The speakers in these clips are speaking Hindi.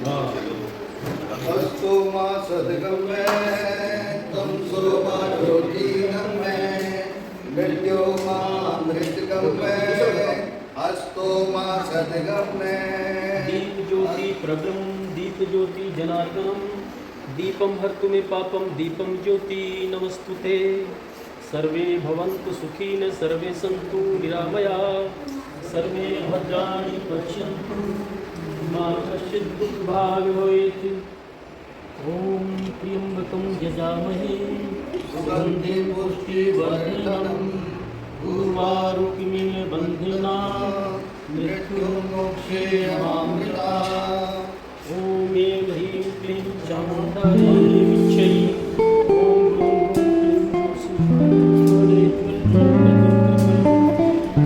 अस्तु मा सद्गम्मे तं सुरमा ज्योतिर्गम्मे मृत्यो मा मृतगम्मे अस्तु मा सद्गम्मे। दीप ज्योति प्रभम दीप ज्योति जनार्दनम दीपम हर्तु मे पापम दीपम ज्योति नमस्तुते। सर्वे भवन्तु सुखिन सर्वे सन्तु निरामया सर्वे भद्राणि पश्यन्तु मा कश्चित् दुःखभाग् भवेत्। ओम त्र्यंबकं यजामहे सुगन्धिं पुष्टिवर्धनम् उर्वारुकमिव बन्धनान् मृत्युर्मोक्षेयमामृतात्। ओम ऐं ह्रीं क्लीं चामुण्डायै विच्ഛै। ओम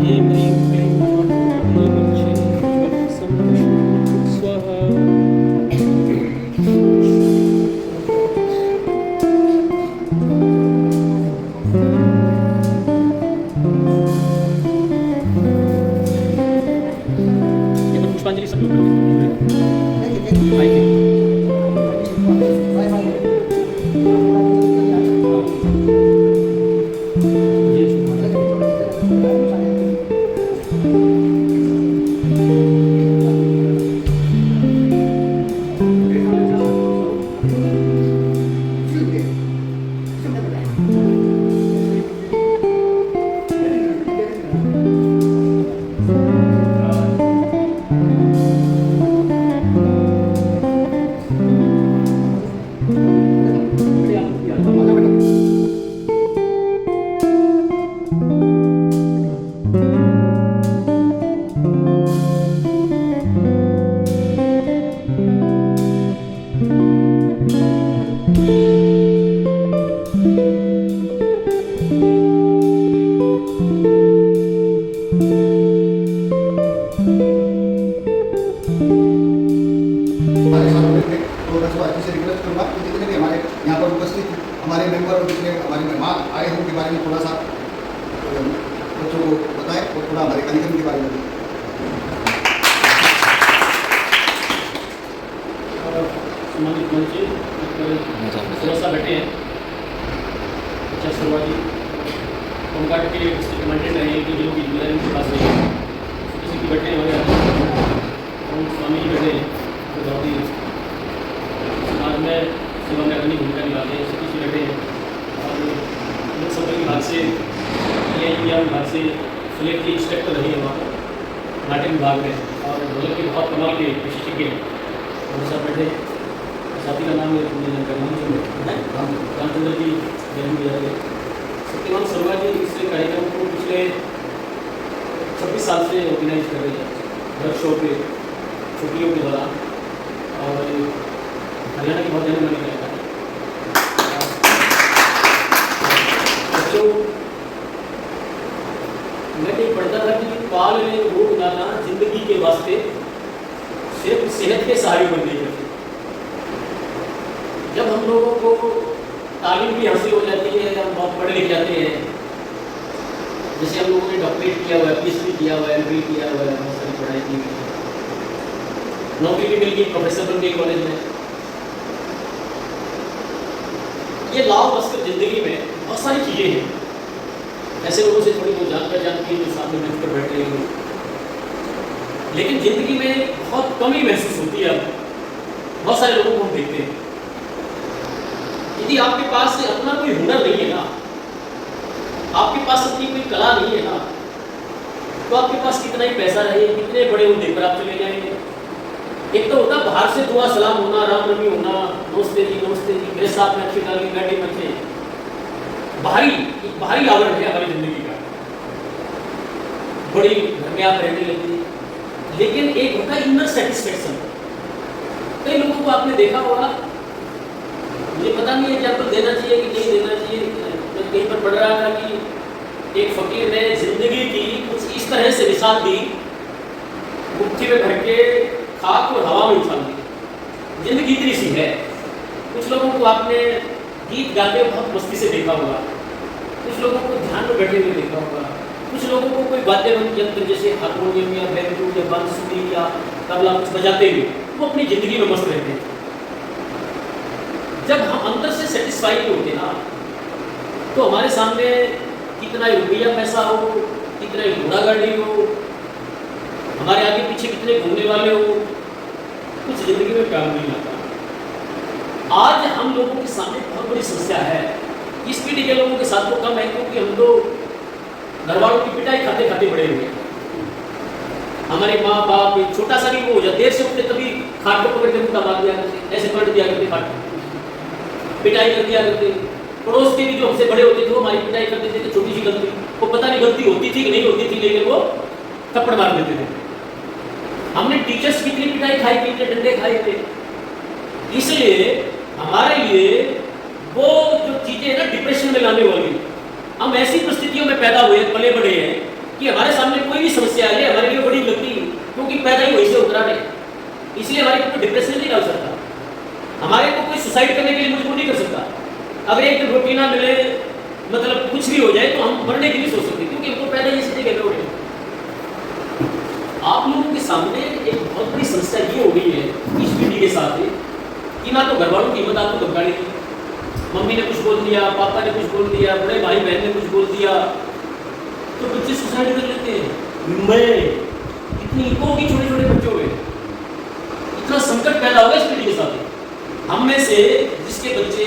ऐं ह्रीं क्लीं चामुण्डायै विच्ಛै स्वाहा। पुष्पांजलि सब लोग यहाँ पर उपस्थित हमारे मेंबर और जितने हमारे मेहमान आए हैं उनके बारे में थोड़ा सा बच्चों को बताएं और थोड़ा हमारे कार्यक्रम के बारे में। सम्मानित मंत्री थोड़ा सा बैठे हैं। अच्छा शुरुआती होमगार्ड के डिस्ट्रिक्ट कमांडेंट रहे कि जो कि जिम्मेदारी उनके पास नहीं है किसी की बैठे वगैरह हम स्वामी जी बैठे गौरी समाज में सेवा में अपनी भूमिका निभाते हैं सभी से बैठे हैं। और लोकसभा विभाग से इंडिया विभाग से फ्लैग के इंस्पेक्टर रहे हैं वहाँ पर नाट्य विभाग में और ढोलक के बहुत कमाल के विशेषज्ञ हैं और सब बैठे। साथी का नाम है रामचंद्र जी जन्म दिया गया। सत्यवान शर्मा जी इस कार्यक्रम को पिछले 26 साल से ऑर्गेनाइज कर रहे हैं वर्कशॉप पे छुट्टियों के दौरान और हरियाणा की बहुत जाने मानी जाएगा। बच्चों मैं कहीं पढ़ता था कि काल में रोग लाना जिंदगी के वास्ते सिर्फ सेहत के सहारे बन गई है। जब हम लोगों को तालीम भी हासिल हो जाती है हम बहुत पढ़े लिख जाते हैं जैसे हम लोगों ने डॉक्टरेट किया हुआ है PhD किया हुआ है MPhil किया हुआ है बहुत सारी पढ़ाई की नौकरी भी मिल गई प्रोफेसर बन गई कॉलेज में। ये लाभ बसकर जिंदगी में बहुत सारी चीज़ें हैं। ऐसे लोगों से थोड़ी बहुत जान पहचान की जो सामने मंच पर बैठ रहे हैं लेकिन जिंदगी में बहुत कमी महसूस होती है। बहुत सारे लोगों को हम देखते हैं यदि आपके पास अपना कोई हुनर नहीं है ना आपके पास अपनी कोई कला नहीं है ना तो आपके पास कितना ही पैसा रहे कितने बड़े उद्योग पर आप चले जाएंगे। एक तो होता बाहर से दुआ सलाम होना राम नमी होना नमस्ते जी मेरे साथ में अच्छी डाल के गाड़ी में अच्छे बाहरी आवरण है हमारी जिंदगी का बड़ी घर में आप रहने लगते हैं लेकिन एक होता है इनर सेटिस्फेक्शन। कई लोगों को आपने देखा होगा मुझे पता नहीं एग्जाम्पल देना चाहिए कि नहीं देना चाहिए। मैं कहीं पर पढ़ रहा था कि एक फकीर ने जिंदगी की कुछ इस तरह से मिसाल दी मुट्ठी में भर के खाक और हवा में उछाल दी। जिंदगी इतनी सी है। कुछ लोगों को आपने गीत गाते बहुत मस्ती से देखा होगा कुछ लोगों को ध्यान में बैठे हुए देखा होगा कुछ लोगों को कोई वाद्य यंत्र जैसे हारमोनियम या बैंजो या बांसुरी या तबला कुछ बजाते हुए वो अपनी ज़िंदगी में मस्त रहते हैं। जब हम अंदर से सेटिस्फाइड नहीं होते ना, तो हमारे सामने कितना ही रुपया पैसा हो, कितना ही घोड़ा गाड़ी हो, हमारे आगे पीछे कितने घूमने वाले हो, कुछ ज़िंदगी में काम नहीं आता। आज हम लोगों के सामने बहुत बड़ी समस्या है। इस पीढ़ी के लोगों के साथ तो कम है, क्योंकि हम लोग घर वालों की पिटाई खाते खाते बड़े हुए हैं। हमारे माँ बाप छोटा सा भी वो हो जाए, देर से उठते तभी खाट को पकड़ के मुक्का मार दिया करते, ऐसे पलट दिया करते, खाट पिटाई कर दिया करते। पड़ोस के भी जो हमसे बड़े होते थे वो हमारी पिटाई करते थे, छोटी सी गलती वो पता नहीं गलती होती थी कि नहीं होती थी, लेकिन वो थप्पड़ मार देते थे। हमने टीचर्स की कितनी पिटाई खाई, कितने डंडे खाए थे। इसलिए हमारे लिए वो जो चीजें ना डिप्रेशन में लाने वाली, हम ऐसी परिस्थितियों में पैदा हुए, पले बड़े हैं कि हमारे सामने कोई भी समस्या आ जाए हमारे लिए बड़ी लगती, क्योंकि पैदा ही वहीं से उतरा है। इसलिए हमारे को डिप्रेशन नहीं डाल सकता, हमारे को कोई सुसाइड करने के लिए मजबूर नहीं कर सकता। अगर एक दिन रोटी ना मिले, मतलब कुछ भी हो जाए, तो हम मरने की नहीं सोच सकते, क्योंकि हमको पैदा ही इसी जगह उठे। आप लोगों के सामने एक बहुत बड़ी समस्या ये हो गई है इस पीढ़ी के साथ कि ना तो घर वालों की हिम्मत आपको धमकाने की, मम्मी ने कुछ बोल दिया, पापा ने कुछ बोल दिया, बड़े भाई बहन ने कुछ बोल दिया, तो बच्चे सुसाइड कर लेते हैं। मैं इतनी होगी छोटे छोटे बच्चों में, इतना संकट पैदा होगा इस पीढ़ी के साथ। हम में से जिसके बच्चे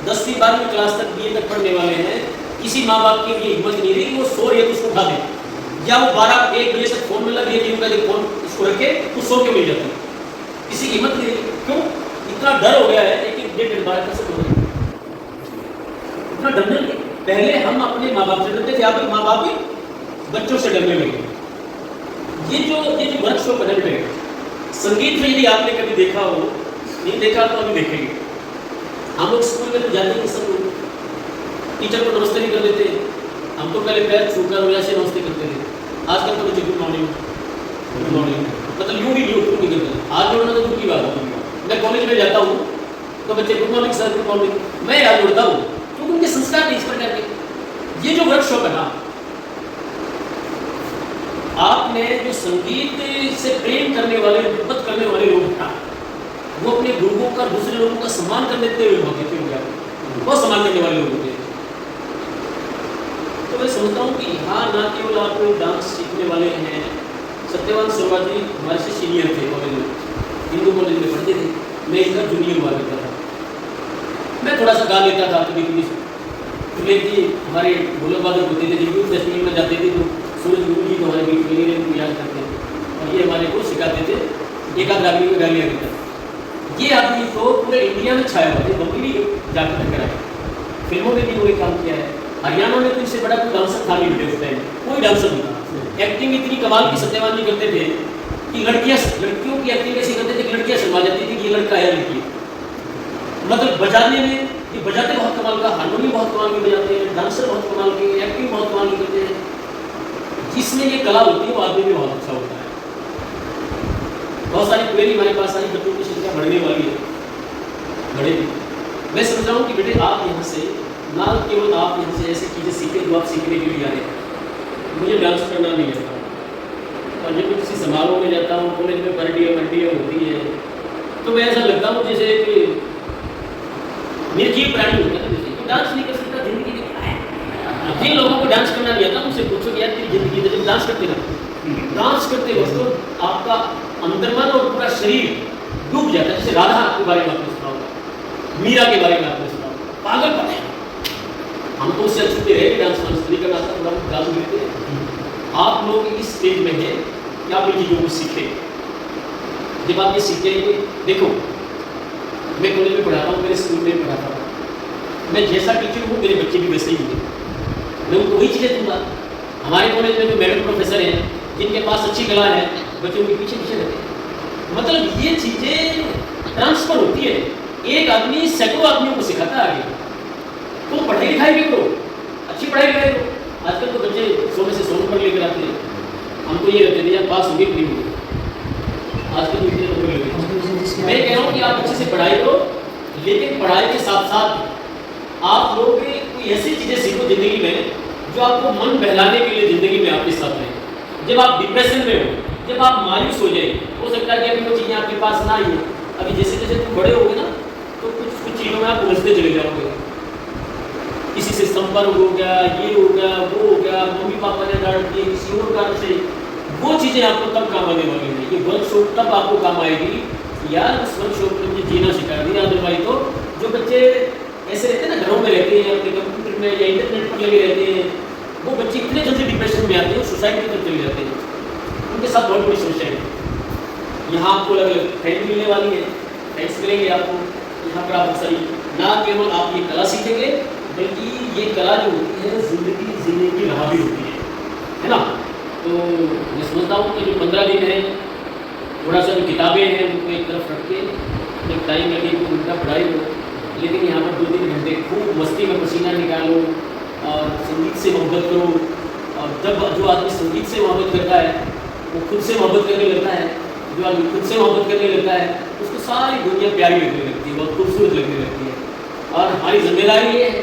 10वीं 12वीं क्लास तक BA तक पढ़ने वाले हैं, किसी माँ बाप की ये हिम्मत नहीं रही कि वो सो रही है तो उसको उठा दे, या वो 12-1 बजे तक फोन में लग रही है, कि फोन इसको रखे तो सो के मिल जाता है। किसी की हिम्मत नहीं रही, क्यों? इतना डर हो गया है, एक डेढ़ 12 कैसे हो गया, इतना डरने लगे। पहले हम अपने माँ बाप से डरते थे, आप माँ बाप भी बच्चों से डरने लगे। ये जो वर्कशॉप बदल रहे हैं, संगीत में यदि आपने कभी देखा हो, नहीं देखा तो अभी देखेंगे। हम लोग स्कूल में तो जाते हैं, सब लोग टीचर को नमस्ते नहीं कर देते, हम तो पहले पैर छूकर वैसे नमस्ते करते थे। आजकल तो बच्चे गुड मॉर्निंग मतलब यूँ भी नहीं करते। आज जोड़ना तो दूर की बात है। मैं कॉलेज में जाता हूँ तो बच्चे good morning sir, good morning, मैं याद जोड़ता हूँ, क्योंकि उनके संस्कार नहीं इस प्रकार के। ये जो वर्कशॉप है ना, आपने जो संगीत से प्रेम करने वाले, मोहब्बत करने वाले लोग था, वो अपने गुरुओं का, दूसरे लोगों का सम्मान कर लेते हुए बहुत सम्मान करने वाले लोग होते हैं। तो मैं समझता हूँ कि यहाँ ना केवल आप डांस सीखने वाले हैं। सत्यवान शर्मा जी हमारे से सीनियर थे कॉलेज में, हिंदू कॉलेज में पढ़ते थे, मैं इनका जूनियर हुआ करता था। मैं थोड़ा सा गा लेता था कभी कभी, क्योंकि हमारे ढोलक वादक होते थे, जब यूथ फेस्टिवल में जाते थे तो सूरज गुरु जी को हमारे बीच में उनको याद करते थे और ये हमारे को सिखाते थे, एक आध आदमी को गालियाँ देता। ये आदमी तो पूरे इंडिया में छाया हुआ थे, बम्बई भी जाकर कर आए, फिल्मों में भी उन्होंने काम किया है। हरियाणा में तो इससे बड़ा कोई डांसर था नहीं उस टाइम, कोई डांसर नहीं था। एक्टिंग इतनी कमाल की सत्यवान जी करते थे कि लड़कियों की एक्टिंग ऐसी करते थे कि लड़कियां शर्मा जाती थी कि ये लड़का है लड़की। मतलब बजाने में ये बजाते बहुत कमाल का, हारमोनियम बहुत कमाल की बजाते हैं, डांसर बहुत कमाल की, एक्टिंग बहुत कमाल की करते हैं। जिसमें ये कला होती है वो आदमी भी बहुत अच्छा होता है। बहुत सारी क्वेरी हमारे पास आई, बच्चों की संख्या बढ़ने वाली है, बढ़ेगी। मैं समझ रहा हूँ कि बेटे आप यहाँ से ना केवल आप यहाँ से ऐसी चीज़ें सीखें जो आप सीखने के लिए आ रहे हैं। मुझे डांस करना नहीं आता, और जब मैं किसी समारोह में जाता हूँ, कॉलेज में पार्टियाँ होती है, तो मैं ऐसा लगता हूँ जैसे कि निर्जीव प्राणी होता है, जैसे डांस नहीं कर सकता, जिंदगी में क्या है। जिन लोगों को डांस करना नहीं आता उनसे पूछो कि यार तेरी जिंदगी जब डांस करते ना, डांस करते वक्त तो आपका अंतर्मन और पूरा शरीर डूब जाता है। जैसे राधा के बारे में आपने सुना होगा, मीरा के बारे में आपने सुना होगा, पागल पन है। हम तो उससे छुट्टे रहे, डांस नहीं करना था, थोड़ा डांस करते हैं। आप लोग इस स्टेज में हैं कि आप इन चीज़ों को सीखें। जब आप ये सीखेंगे, देखो मैं कॉलेज में पढ़ाता हूँ, मेरे स्कूल में पढ़ाता हूँ, मैं जैसा टीचर हूँ मेरे बच्चे भी वैसे ही होंगे, मैं उनको वही चीज़ें दूँगा। हमारे कॉलेज में जो मैडम प्रोफेसर हैं जिनके पास अच्छी कला है, बच्चों के पीछे पीछे रहते हैं। मतलब ये चीज़ें ट्रांसफर होती है, एक आदमी सैकड़ों आदमियों को सिखाता है आगे। तो पढ़ाई लिखाई भी करो, अच्छी पढ़ाई लिखाई करो। आजकल तो बच्चे 100 में से 100 नंबर लेकर आते हैं, हम तो ये रहते थे यार पास होंगे नहीं होंगे, आजकल तो इतने नंबर लेते। मैं कह रहा हूँ कि आप अच्छे से पढ़ाई करो, लेकिन पढ़ाई के साथ साथ आप लोग कोई ऐसी चीज़ें सीखो जिंदगी में जो आपको मन बहलाने के लिए जिंदगी में आपके साथ रहे। जब आप डिप्रेशन में हो जब आप मायूस हो जाए, हो सकता है कि अभी वो चीज़ें आपके पास ना आई हो, अभी जैसे जैसे तुम बड़े होगे ना तो कुछ चीज़ों में आप उलझते चले जाओगे, किसी से संपर्क हो गया, ये हो गया, वो हो गया, मम्मी पापा ने डांट दिए किसी और कारण से, वो चीज़ें आपको तब काम आने वाली है। ये वर्कशॉप तब आपको काम आएगी यार, उस वर्कशॉप में मुझे जीना सिखा दिया। अदरवाइज तो जो बच्चे ऐसे रहते हैं ना, घरों में रहते हैं, अपने कंप्यूटर में या इंटरनेट पर लगे रहते हैं, वो बच्चे इतने जल्दी डिप्रेशन में आते हैं, सोसाइटी तक चले जाते हैं, उनके साथ बहुत बड़ी समस्या है। यहाँ आपको अलग अलग फ्रेंड मिलने वाली है, फ्रेंड्स मिलेंगे आपको, यहाँ पर आप सही ना केवल आप ये कला सीखेंगे, बल्कि ये कला जो होती है ज़िंदगी जीने की राह भी होती है ना। तो मैं समझता हूँ कि जो 15 दिन है, थोड़ा सा जो किताबें हैं उनको एक तरफ रख के जब टाइम लगे तो उनका पढ़ाई हो, लेकिन यहाँ पर 2-3 घंटे खूब मस्ती में पसीना निकालो और संगीत से मोहब्बत करो। और जब जो आदमी संगीत से मोहब्बत करता है वो खुद से मोहब्बत करने लगता है, जो आदमी खुद से मोहब्बत करने लगता है उसको सारी दुनिया प्यारी लगने लगती है, बहुत खूबसूरत लगने लगती है। और हमारी जिम्मेदारी ये है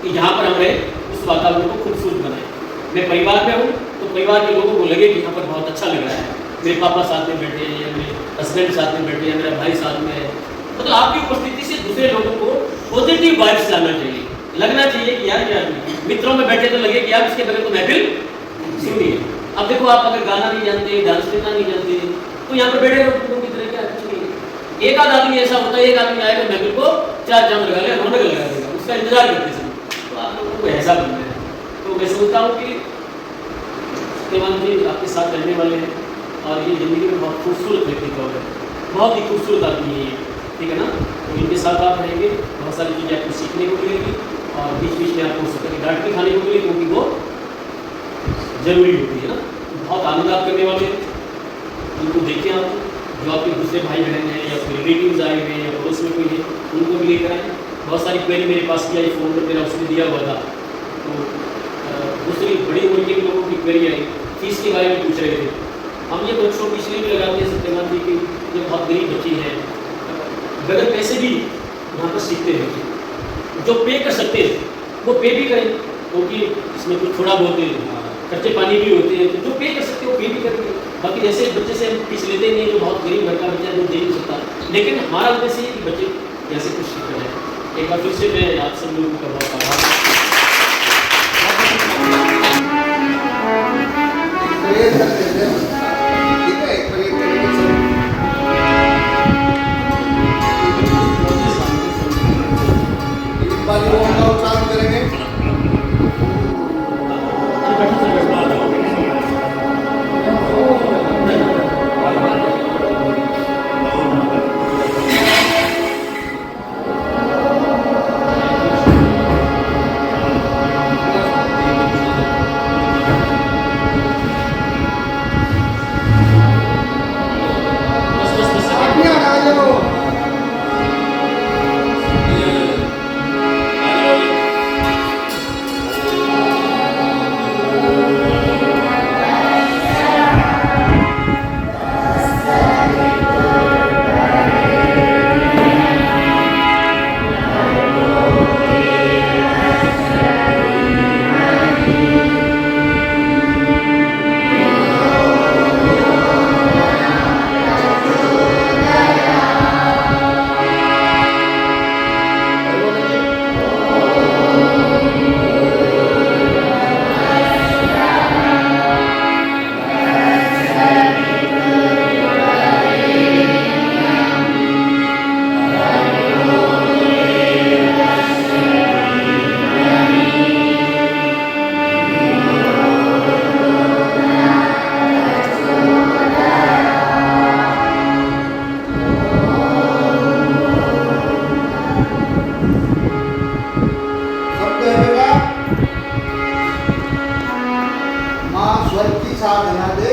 कि जहाँ पर हम रहे उस वातावरण को खूबसूरत बनाएं। मैं परिवार में हूँ तो परिवार के लोगों को लगे कि यहाँ पर बहुत अच्छा लग रहा है, मेरे पापा साथ में बैठे हैं, या मेरे हस्बैंड साथ में बैठे हैं, मेरा भाई साथ में है, मतलब आपकी उपस्थिति से दूसरे लोगों को पॉजिटिव वाइब्स लाना चाहिए, लगना चाहिए कि यार ये आदमी मित्रों में बैठे तो लगे कि यार इसके बगैर तो महफिल सुनिए। अब देखो आप अगर गाना नहीं जानते, डांस करना नहीं जानते, तो यहाँ पर बैठे लोगों की तरह क्या कुछ नहीं। एक आध आदमी ऐसा होता है, एक आदमी आएगा महफिल को 4 चांद लगा लेगा, रौनक लगा देगा, उसका इंतजार करते समय, तो आप लोगों को ऐसा बनना है। तो मैं सोचता हूँ कि सत्यवान जी आपके साथ रहने वाले हैं और ये ज़िंदगी में बहुत खूबसूरत व्यक्तित्व है, बहुत ही खूबसूरत आदमी है ये, ठीक है ना। तो इनके साथ आप रहेंगे, बहुत सारी चीज़ें आपको सीखने को मिलेगी और बीच बीच में आपको उसका डांट भी खाने को मिलेगी, क्योंकि वो ज़रूरी होती है ना। बहुत आनंद आप करने वाले हैं, उनको देखें आप, जो आपके दूसरे भाई बहन हैं या कोई रिलेटिव्स आए हुए हैं या पड़ोस में कोई है, उनको भी लेकर आए। बहुत सारी क्वेरी मेरे पास भी आई, फ़ोन पर मेरा उसने दिया हुआ था, तो दूसरी बड़ी उम्र के लोगों की क्वेरी आई, फीस के बारे में पूछ रहे थे। हम ये वर्कशॉप इसलिए भी लगाते हैं सत्यवान जी की, जो बहुत गरीब बच्चे हैं, बगैर पैसे भी यहाँ पर सीखते हैं, जो पे कर सकते हैं वो पे भी करें, क्योंकि इसमें कुछ थोड़ा बहुत खर्चे पानी भी होते हैं, तो जो पे कर सकते हो पे भी करेंगे। बाकी जैसे बच्चे से हम फीस लेते नहीं, जो बहुत गरीब घर का बच्चा जो दे नहीं सकता, लेकिन हमारा उद्देश्य है कि बच्चे कैसे कुछ सीख जाए। एक बार फिर से मैं आप सब लोगों का बहुत आभार। उच्चारण करेंगे। साधना दे,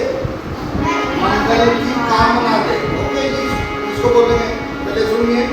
मंगल की कामना दे। ओके जी, इसको बोलेंगे, पहले सुनिए।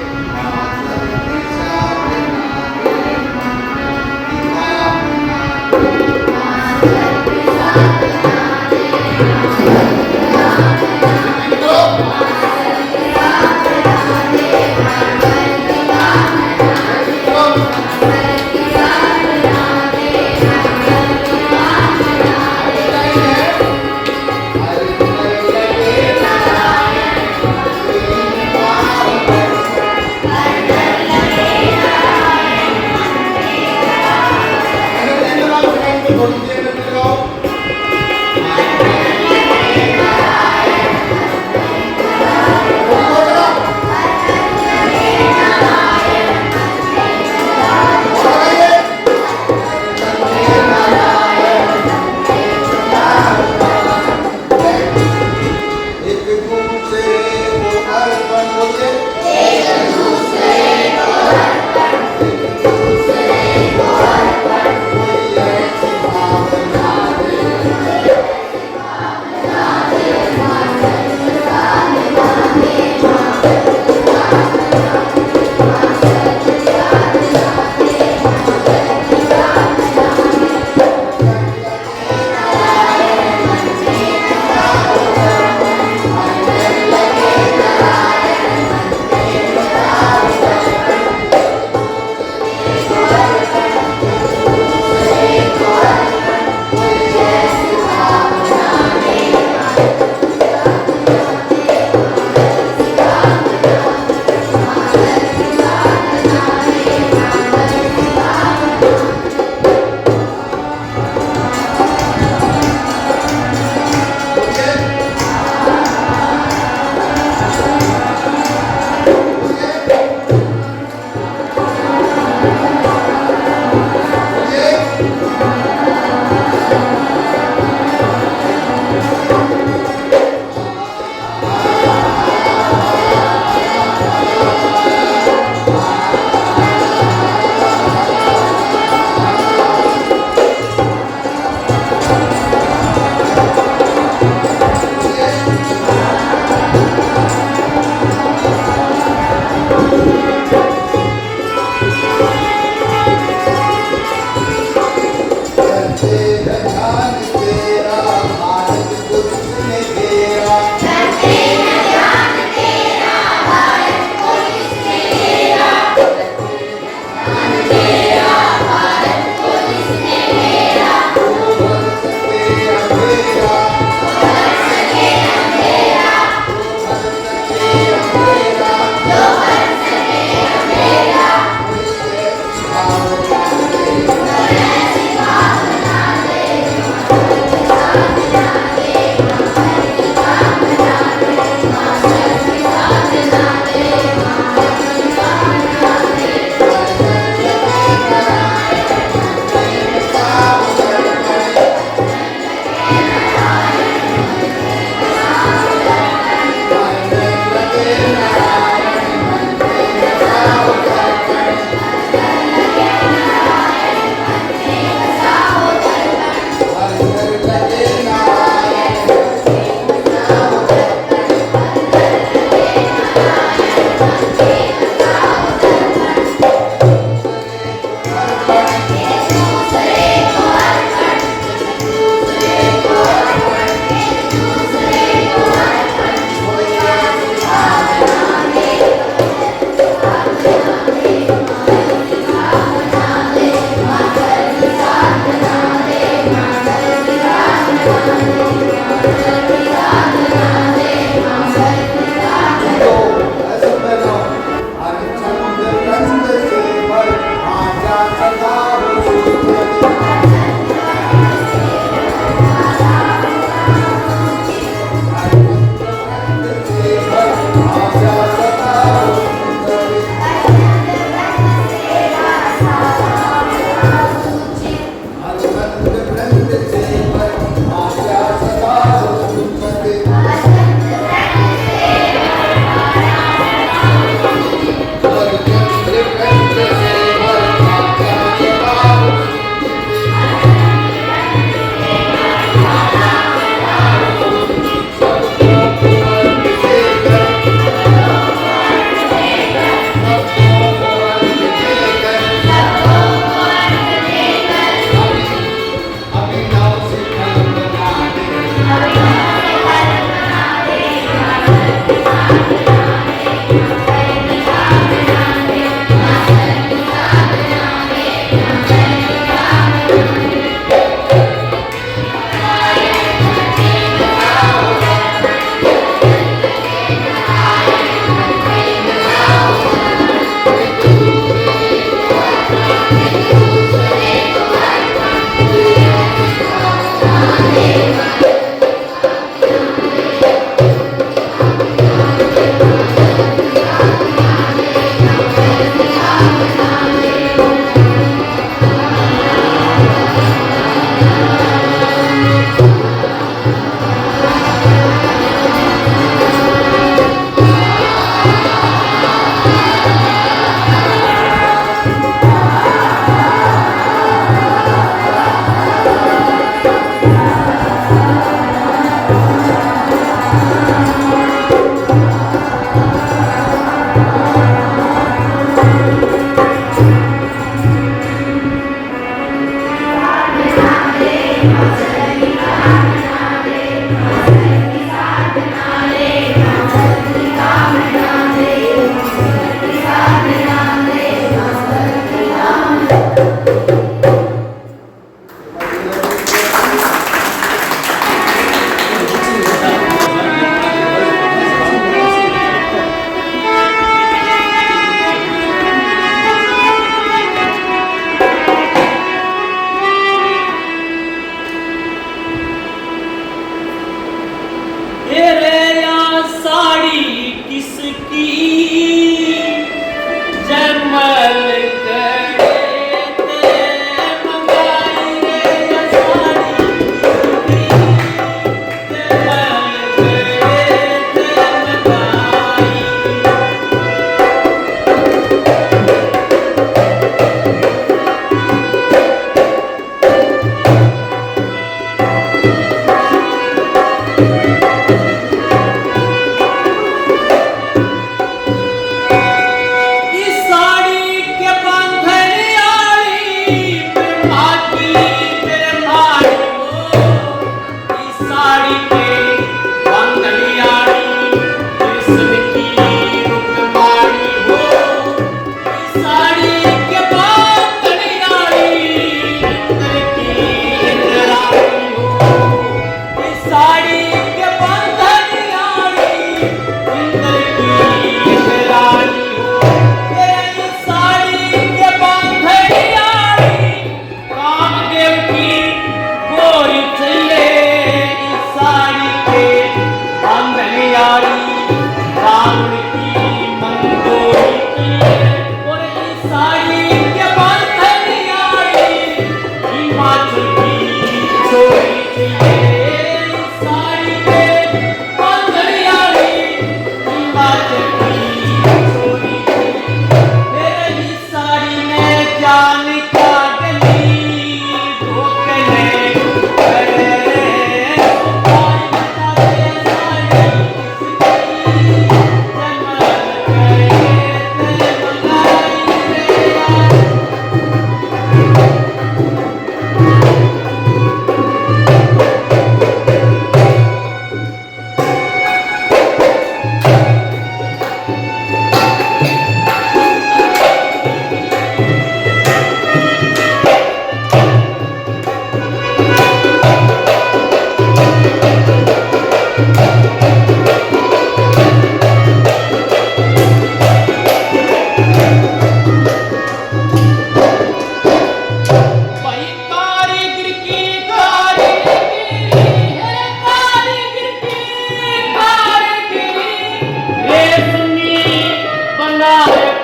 करते ध्यान तेरा भारत को जिसने घेरा,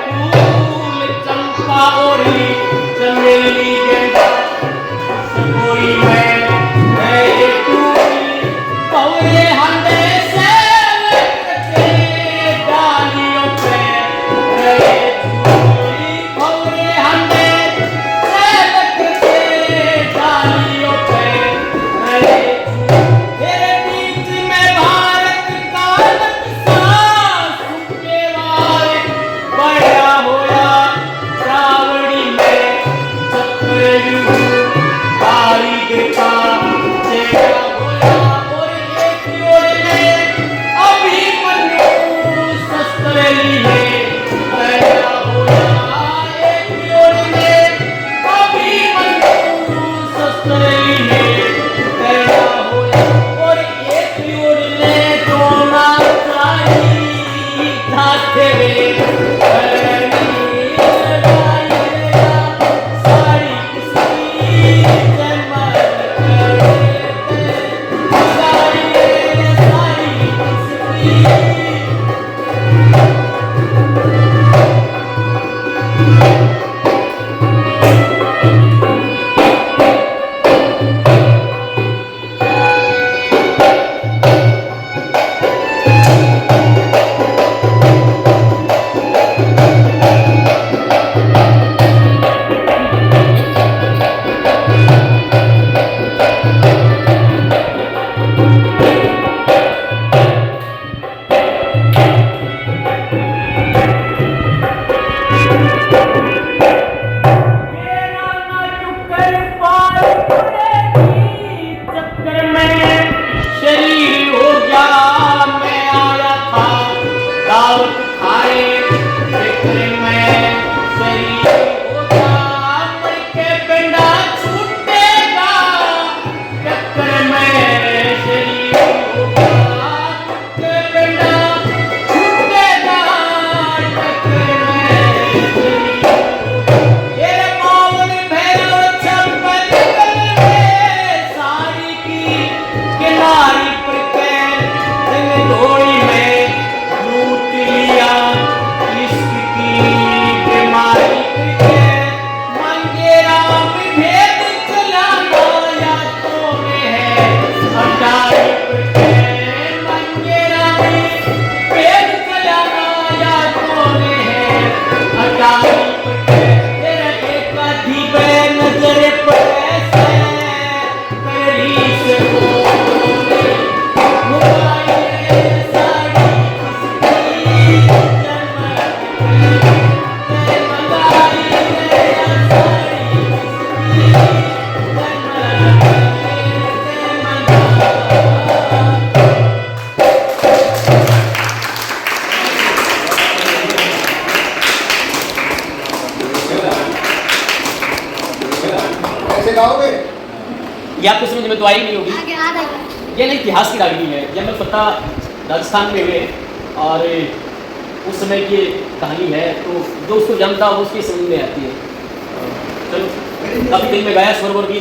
फूल चंपा और चमेली गेंदा कोई मैं टूटी पौरे हंदे से डालियों पे रहे झूली पौरे हंदे से डालियों पे रहे तेरे बीच में भारत का नक्शा सूखे वाले बड़ा होया रावड़ी में चक्रव्यूह कारीगर का चेहरा होया और एक ओर ने अभिमन्यु शस्त्र लिए बड़ा होया एक ओर ने अभिमन्यु शस्त्र लिए बड़ा होया और एक ओर ने द्रोणाचार्य ठाठे साड़ी किसी जन्मत कैसे गाओगे? ये आपको समझ में तो आई नहीं होगी। ये ना इतिहास की रागनी है। जब मैं पता राजस्थान में हुए और उस समय की कहानी है, तो जो उसको जानता हो उसकी समझ में आती है। चलो काफी दिन में गाया स्वरवर की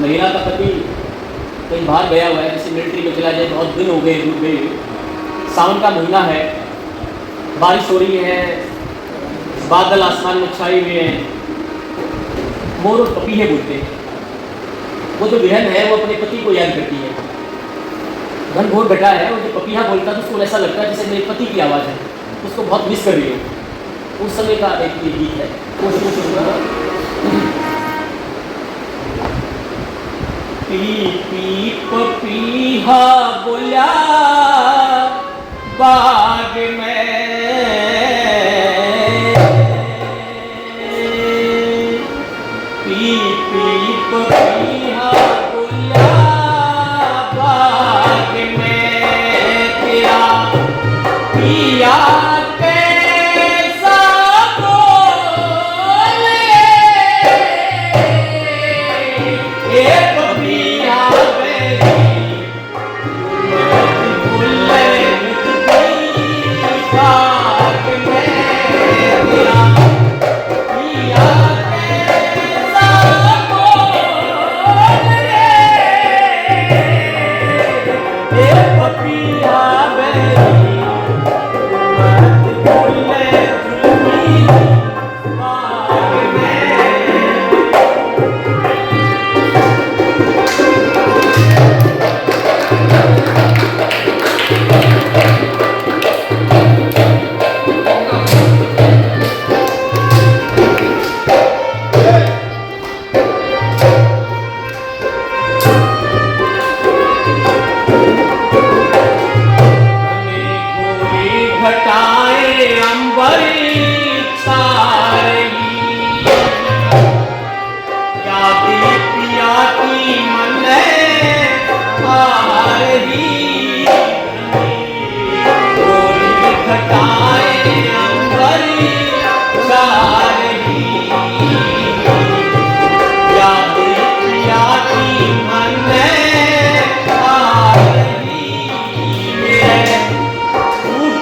महिला का पति कहीं बाहर गया हुआ है, जैसे मिलिट्री में चला जाए, बहुत दिन हो गए दूर गए, सावन का महीना है, बारिश हो रही है, बादल आसमान में छाए हुए हैं, मोर और पपीहे बोलते हैं। वो जो विरहन है वो अपने पति को याद करती है। घनघोर बैठा है और जो पपीहा बोलता है तो उसको ऐसा लगता है जैसे मेरे पति की आवाज़ है, उसको बहुत मिस कर रही है। उस समय का एक ये गीत है। पी पी पपीहा बोला बाग में, पी पी पपीहा बोला बाग में, तेरा पिया कैसा बोले, ए पपीहा पपीहा घटाएं अंबरीक्ष रही, यादी पिया की मन आ रही, गोरी घटाएं अंबरीक्ष रही, यादी पिया की मन आ रही,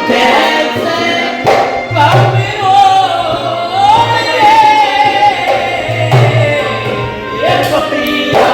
जैसे कबीरो ये प्रिया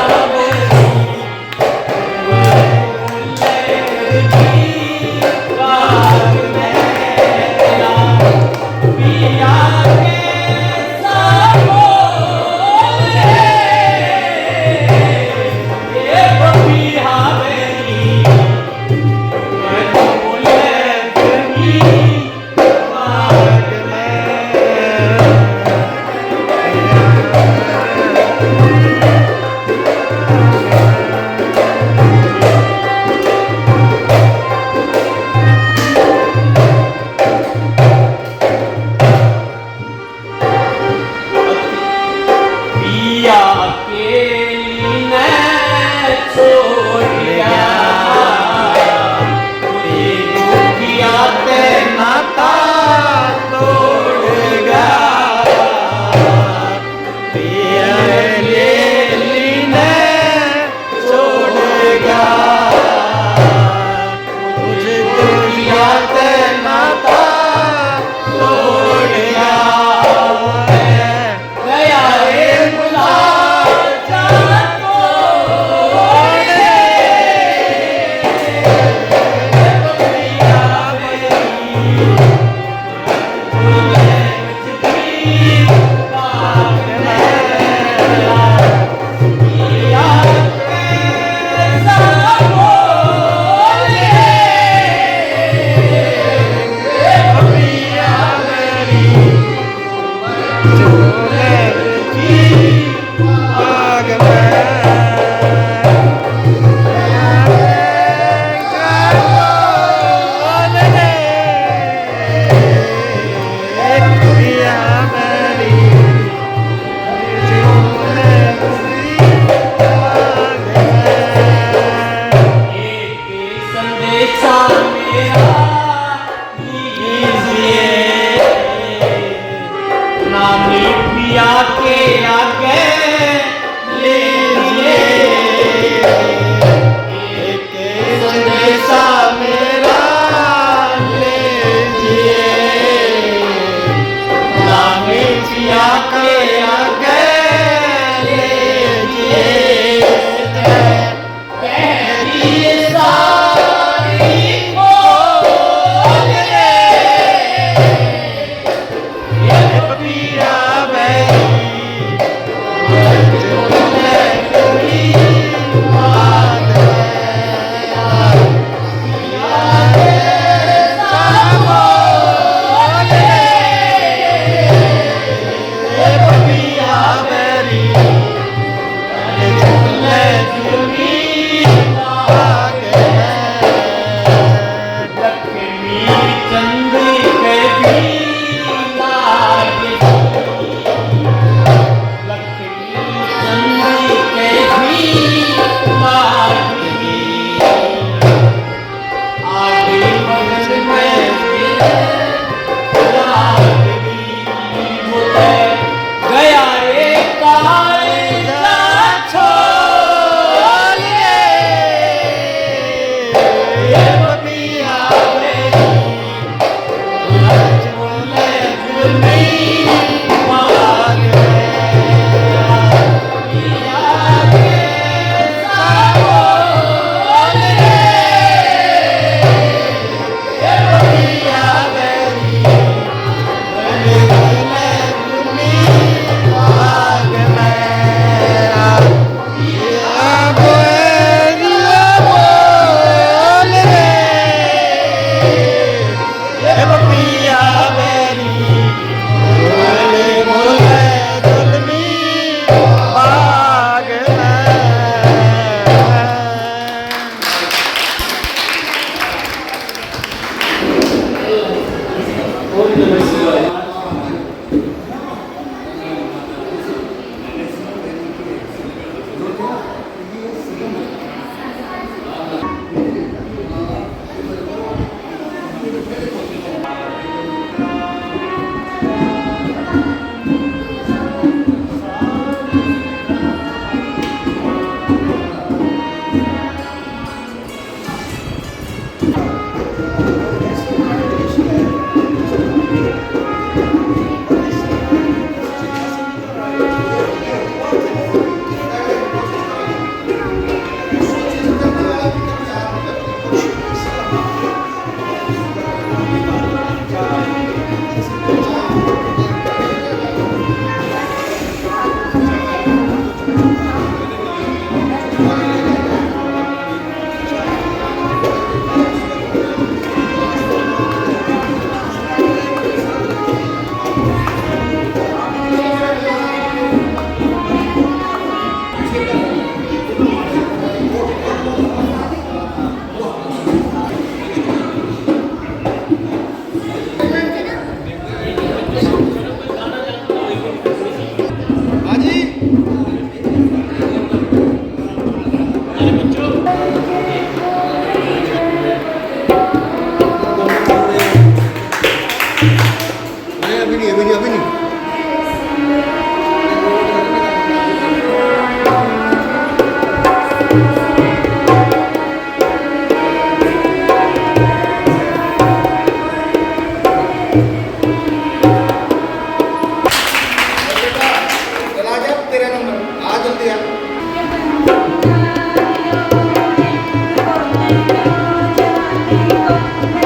आ